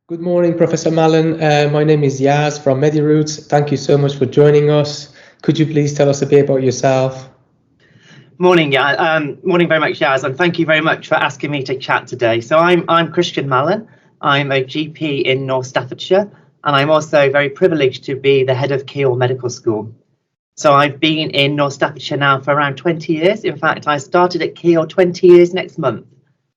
Good morning, Professor Mallen. My name is Yaz from MediRoots. Thank you so much for joining us. Could you please tell us a bit about yourself? Morning, morning very much, Yaz, and thank you very much for asking me to chat today. So I'm Christian Mallen. I'm a GP in North Staffordshire, and I'm also very privileged to be the head of Keele Medical School. So I've been in North Staffordshire now for around 20 years. In fact, I started at Keele 20 years next month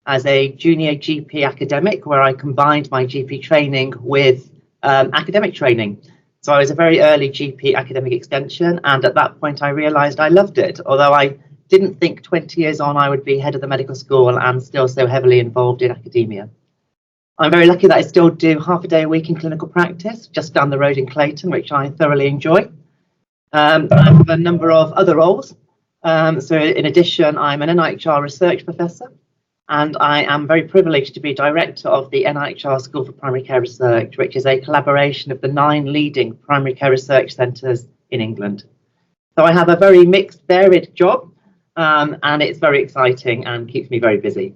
as a junior GP academic, where I combined my GP training with academic training. So I was a very early GP academic extension, and at that point I realised I loved it, although I didn't think 20 years on I would be head of the medical school and still so heavily involved in academia. I'm very lucky that I still do half a day a week in clinical practice just down the road in Clayton, which I thoroughly enjoy. I have a number of other roles. So in addition, I'm an NIHR research professor, and I am very privileged to be director of the NIHR School for Primary Care Research, which is a collaboration of the 9 leading primary care research centres in England. So I have a very mixed, varied job, and it's very exciting and keeps me very busy.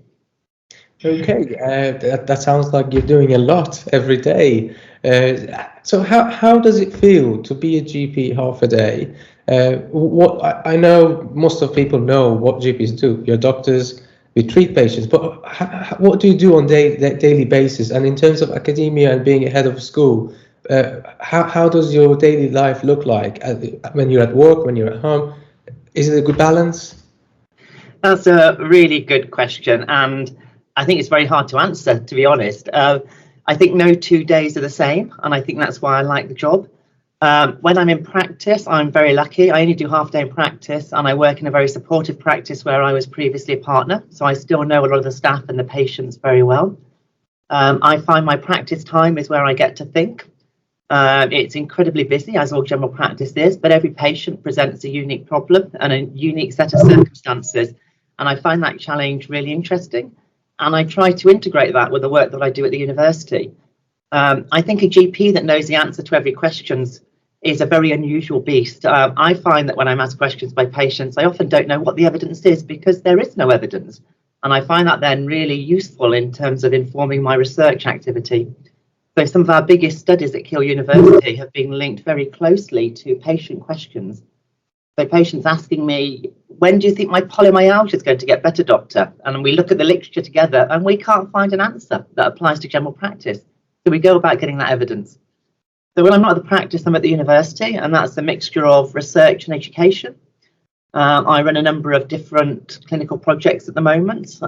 Okay, that sounds like you're doing a lot every day. So how does it feel to be a GP half a day? What I know most of people know what GPs do. You're doctors, we treat patients, but what do you do on daily basis? And in terms of academia and being a head of a school, how does your daily life look like when you're at work, when you're at home? Is it a good balance? That's a really good question, and I think it's very hard to answer, to be honest. I think no 2 days are the same, and I think that's why I like the job. When I'm in practice, I'm very lucky. I only do half day in practice, and I work in a very supportive practice where I was previously a partner, so I still know a lot of the staff and the patients very well. I find my practice time is where I get to think. It's incredibly busy, as all general practice is, but every patient presents a unique problem and a unique set of circumstances, and I find that challenge really interesting, and I try to integrate that with the work that I do at the university. I think a GP that knows the answer to every question is a very unusual beast. I find that when I'm asked questions by patients, I often don't know what the evidence is because there is no evidence, and I find that then really useful in terms of informing my research activity. So some of our biggest studies at Keele University have been linked very closely to patient questions. So patients asking me, when do you think my polymyalgia is going to get better, doctor? And we look at the literature together and we can't find an answer that applies to general practice. So we go about getting that evidence. So when I'm not at the practice, I'm at the university, and that's a mixture of research and education. I run a number of different clinical projects at the moment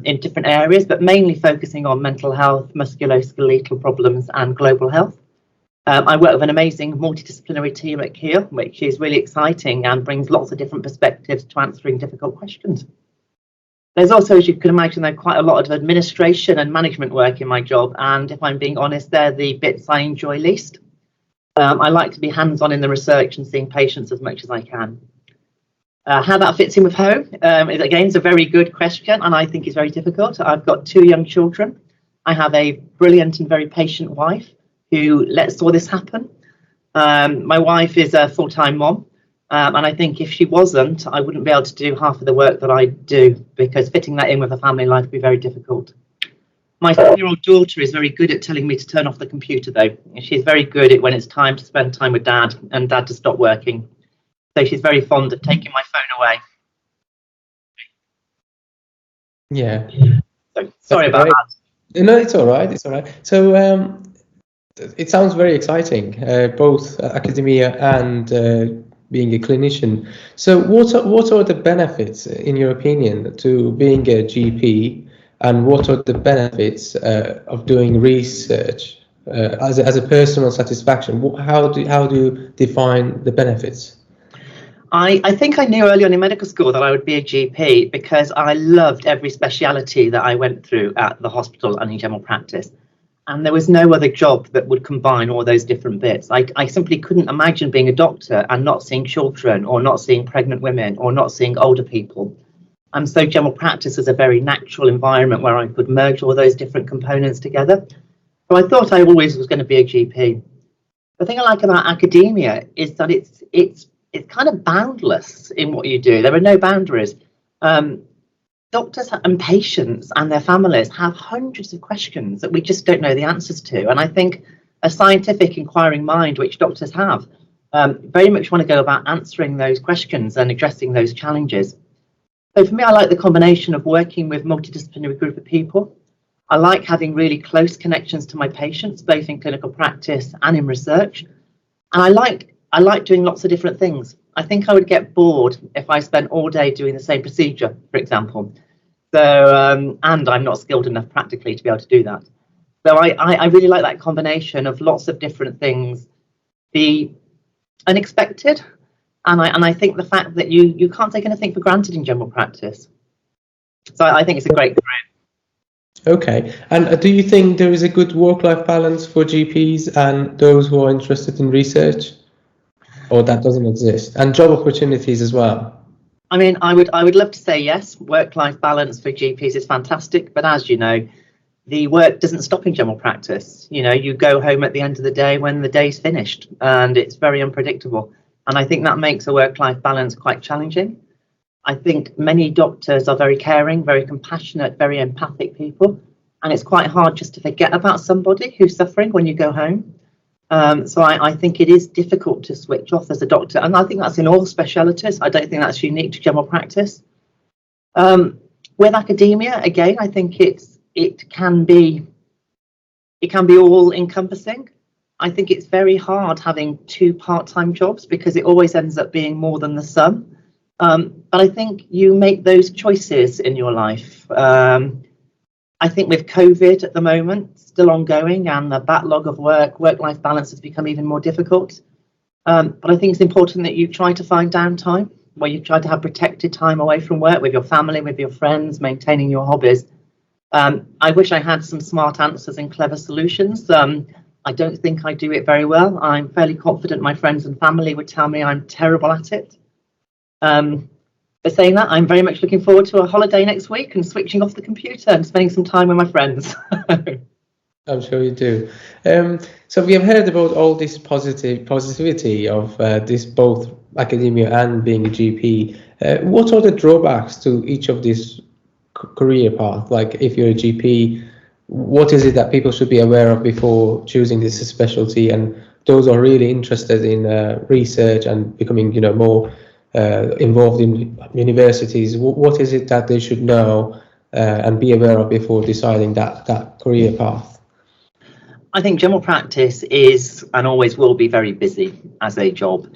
in different areas, but mainly focusing on mental health, musculoskeletal problems and global health. I work with an amazing multidisciplinary team at Keele, which is really exciting and brings lots of different perspectives to answering difficult questions. There's also, as you can imagine, there's quite a lot of administration and management work in my job, and if I'm being honest, they're the bits I enjoy least. I like to be hands-on in the research and seeing patients as much as I can. How that fits in with home, again, is a very good question, and I think is very difficult. I've got 2 young children. I have a brilliant and very patient wife who lets all this happen. My wife is a full-time mom, and I think if she wasn't, I wouldn't be able to do half of the work that I do, because fitting that in with a family life would be very difficult. My 7-year-old daughter is very good at telling me to turn off the computer, though. She's very good at when it's time to spend time with dad and dad to stop working. So she's very fond of taking my phone away. Yeah. So, sorry about that. No, it's all right. It's all right. So it sounds very exciting, both academia and being a clinician. So what are the benefits, in your opinion, to being a GP, and what are the benefits of doing research as a personal satisfaction? How do you define the benefits? I think I knew early on in medical school that I would be a GP because I loved every speciality that I went through at the hospital and in general practice. And there was no other job that would combine all those different bits. I simply couldn't imagine being a doctor and not seeing children, or not seeing pregnant women, or not seeing older people. And so general practice was a very natural environment where I could merge all those different components together. So I thought I always was going to be a GP. The thing I like about academia is that it's kind of boundless in what you do. There are no boundaries. doctors and patients and their families have hundreds of questions that we just don't know the answers to. And I think a scientific inquiring mind, which doctors have, very much want to go about answering those questions and addressing those challenges. So for me, I like the combination of working with multidisciplinary group of people. I like having really close connections to my patients, both in clinical practice and in research. And I like doing lots of different things. I think I would get bored if I spent all day doing the same procedure, for example. So, and I'm not skilled enough practically to be able to do that. So I really like that combination of lots of different things, be unexpected. And I think the fact that you can't take anything for granted in general practice. So I think it's a great career. Okay. And do you think there is a good work-life balance for GPs and those who are interested in research? Or that doesn't exist? And job opportunities as well? I mean, I would love to say yes, work-life balance for GPs is fantastic. But as you know, the work doesn't stop in general practice. You know, you go home at the end of the day when the day's finished, and it's very unpredictable. And I think that makes a work-life balance quite challenging. I think many doctors are very caring, very compassionate, very empathic people. And it's quite hard just to forget about somebody who's suffering when you go home. So I think it is difficult to switch off as a doctor. And I think that's in all specialities. I don't think that's unique to general practice. With academia, again, I think it can be all encompassing. I think it's very hard having two part-time jobs because it always ends up being more than the sum. But I think you make those choices in your life. I think with COVID at the moment, still ongoing, and the backlog of work-life balance has become even more difficult. But I think it's important that you try to find downtime, where you try to have protected time away from work with your family, with your friends, maintaining your hobbies. I wish I had some smart answers and clever solutions. I don't think I do it very well. I'm fairly confident my friends and family would tell me I'm terrible at it. But saying that, I'm very much looking forward to a holiday next week and switching off the computer and spending some time with my friends. I'm sure you do. So we have heard about all this positivity of this both academia and being a GP. What are the drawbacks to each of these career paths? Like if you're a GP, what is it that people should be aware of before choosing this specialty? And those are really interested in research and becoming, more involved in universities. What is it that they should know and be aware of before deciding that career path? I think general practice is and always will be very busy as a job.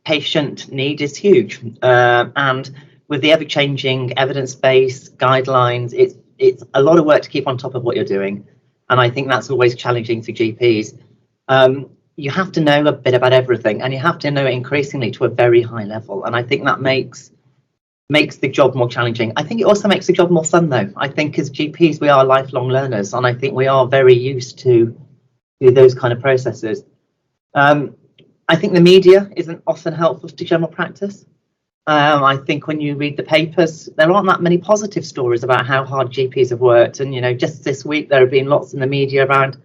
Patient need is huge, and with the ever-changing evidence-based guidelines, it's a lot of work to keep on top of what you're doing, and I think that's always challenging for GPs. You have to know a bit about everything, and you have to know it increasingly to a very high level, and I think that makes the job more challenging. I think it also makes the job more fun, though. I think as GPs, we are lifelong learners, and I think we are very used to those kind of processes. I think the media isn't often helpful to general practice. I think when you read the papers, there aren't that many positive stories about how hard GPs have worked. And, just this week, there have been lots in the media around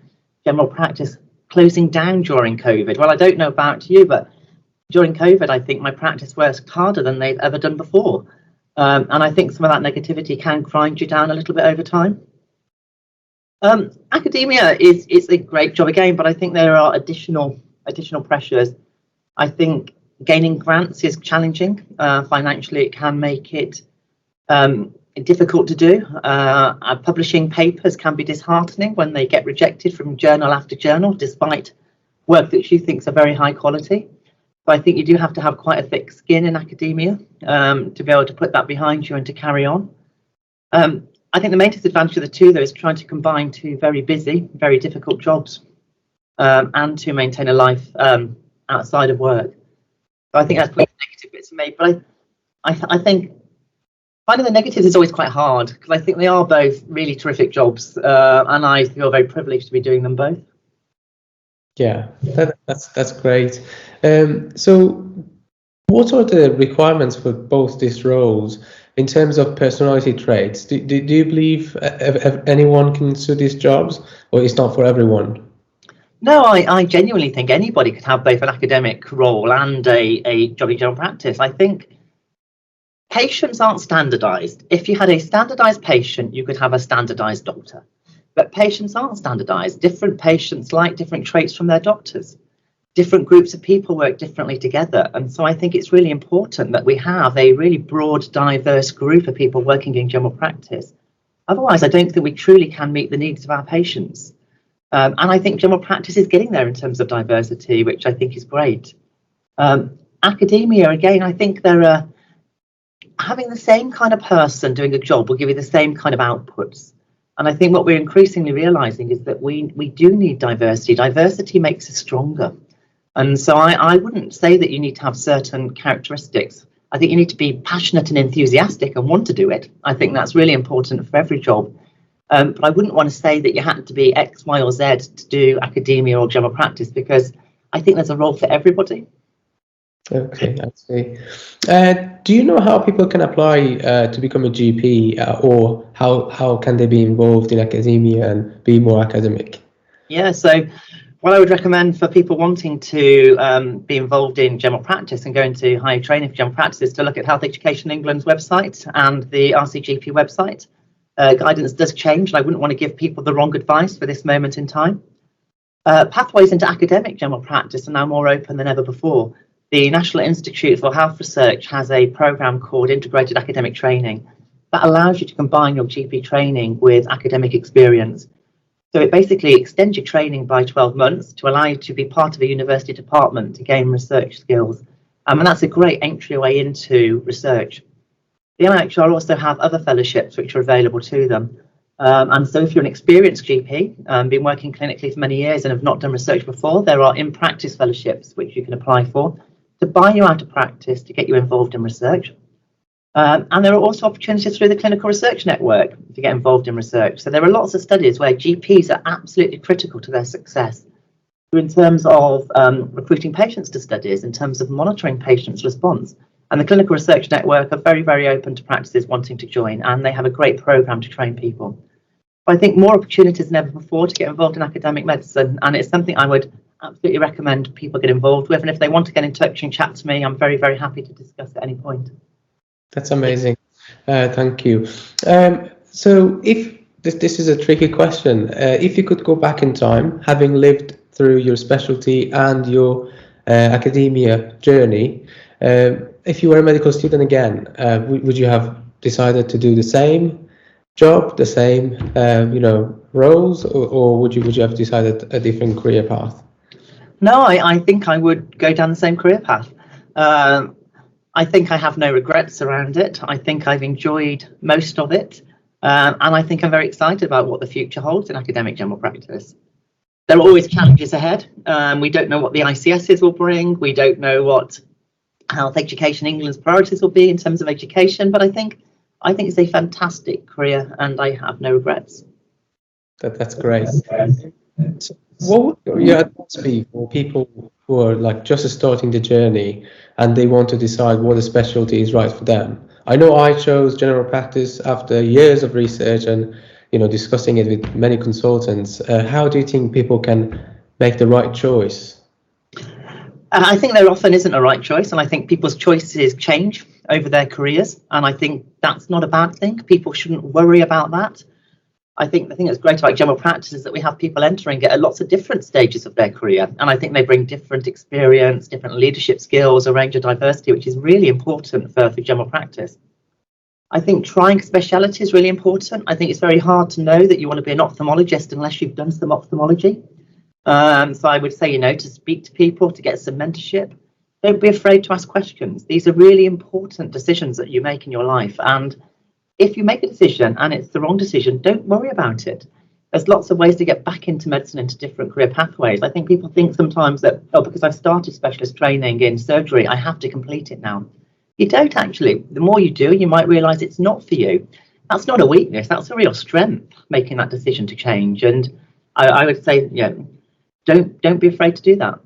general practice closing down during COVID. Well, I don't know about you, but during COVID, I think my practice worked harder than they've ever done before. And I think some of that negativity can grind you down a little bit over time. Academia is a great job again, but I think there are additional pressures. I think gaining grants is challenging. Financially, it can make it difficult to do. Publishing papers can be disheartening when they get rejected from journal after journal, despite work that you think is of very high quality. But I think you do have to have quite a thick skin in academia to be able to put that behind you and to carry on. I think the main disadvantage of the two, though, is trying to combine two very busy, very difficult jobs and to maintain a life outside of work. So I think that's probably the negative bits for me. But I think finding the negatives is always quite hard because I think they are both really terrific jobs, and I feel very privileged to be doing them both. Yeah, that's great. So what are the requirements for both these roles in terms of personality traits? Do you believe anyone can do these jobs, or it's not for everyone? No, I genuinely think anybody could have both an academic role and a job in general practice. I think Patients aren't standardized. If you had a standardized patient, you could have a standardized doctor. But patients aren't standardized. Different patients like different traits from their doctors. Different groups of people work differently together. And so I think it's really important that we have a really broad, diverse group of people working in general practice. Otherwise, I don't think we truly can meet the needs of our patients. And I think general practice is getting there in terms of diversity, which I think is great. Academia, again, I think they're having the same kind of person doing a job will give you the same kind of outputs. And I think what we're increasingly realizing is that we do need diversity. Diversity makes us stronger. And so I wouldn't say that you need to have certain characteristics. I think you need to be passionate and enthusiastic and want to do it. I think that's really important for every job. But I wouldn't want to say that you had to be X, Y, or Z to do academia or general practice, because I think there's a role for everybody. Okay, I see. Do you know how people can apply to become a GP, or how can they be involved in academia and be more academic? Yeah, so what I would recommend for people wanting to be involved in general practice and go into higher training for general practice is to look at Health Education England's website and the RCGP website. Guidance does change, and I wouldn't want to give people the wrong advice for this moment in time. Pathways into academic general practice are now more open than ever before. The National Institute for Health Research has a programme called Integrated Academic Training that allows you to combine your GP training with academic experience. So it basically extends your training by 12 months to allow you to be part of a university department to gain research skills. And that's a great entryway into research. The NIHR also have other fellowships which are available to them. And so if you're an experienced GP, been working clinically for many years and have not done research before, there are in-practice fellowships which you can apply for to buy you out of practice to get you involved in research. And there are also opportunities through the Clinical Research Network to get involved in research. So there are lots of studies where GPs are absolutely critical to their success in terms of recruiting patients to studies, in terms of monitoring patients' response. And the Clinical Research Network are very, very open to practices wanting to join, and they have a great programme to train people. I think more opportunities than ever before to get involved in academic medicine, and it's something I would absolutely recommend people get involved with. And if they want to get in touch and chat to me, I'm very, very happy to discuss at any point. That's amazing. Thank you. So if this is a tricky question, if you could go back in time, having lived through your specialty and your academia journey, if you were a medical student again, would you have decided to do the same job, the same roles, or would you have decided a different career path? No, I think I would go down the same career path. I think I have no regrets around it. I think I've enjoyed most of it. And I think I'm very excited about what the future holds in academic general practice. There are always challenges ahead. We don't know what the ICSs will bring. We don't know what Health Education England's priorities will be in terms of education. But I think it's a fantastic career and I have no regrets. That's great. What would your advice be for people who are like just starting the journey and they want to decide what a specialty is right for them? I know I chose general practice after years of research and discussing it with many consultants. How do you think people can make the right choice? I think there often isn't a right choice, and I think people's choices change over their careers, and I think that's not a bad thing. People shouldn't worry about that. I think the thing that's great about general practice is that we have people entering at lots of different stages of their career, and I think they bring different experience, different leadership skills, a range of diversity, which is really important for general practice. I think trying speciality is really important. I think it's very hard to know that you want to be an ophthalmologist unless you've done some ophthalmology. So I would say, to speak to people, to get some mentorship. Don't be afraid to ask questions. These are really important decisions that you make in your life, and if you make a decision and it's the wrong decision, don't worry about it. There's lots of ways to get back into medicine, into different career pathways. I think people think sometimes that, because I've started specialist training in surgery, I have to complete it now. You don't actually. The more you do, you might realise it's not for you. That's not a weakness. That's a real strength, making that decision to change. And I would say, don't be afraid to do that.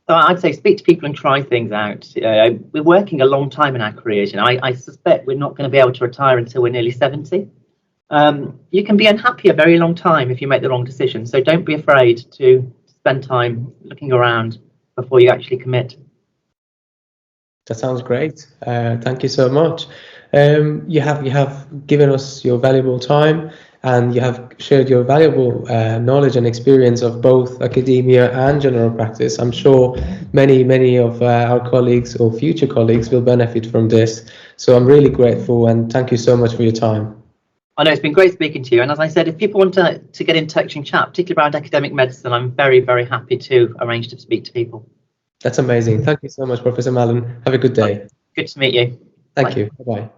So I'd say speak to people and try things out. We're working a long time in our careers. I suspect we're not going to be able to retire until we're nearly 70. You can be unhappy a very long time if you make the wrong decision. So don't be afraid to spend time looking around before you actually commit. That sounds great. Thank you so much. You have given us your valuable time, and you have shared your valuable knowledge and experience of both academia and general practice. I'm sure many of our colleagues or future colleagues will benefit from this. So I'm really grateful, and thank you so much for your time. I know it's been great speaking to you. And as I said, if people want to get in touch and chat, particularly around academic medicine, I'm very, very happy to arrange to speak to people. That's amazing. Thank you so much, Professor Mallen. Have a good day. Good to meet you. Thank Bye. you. Bye-bye.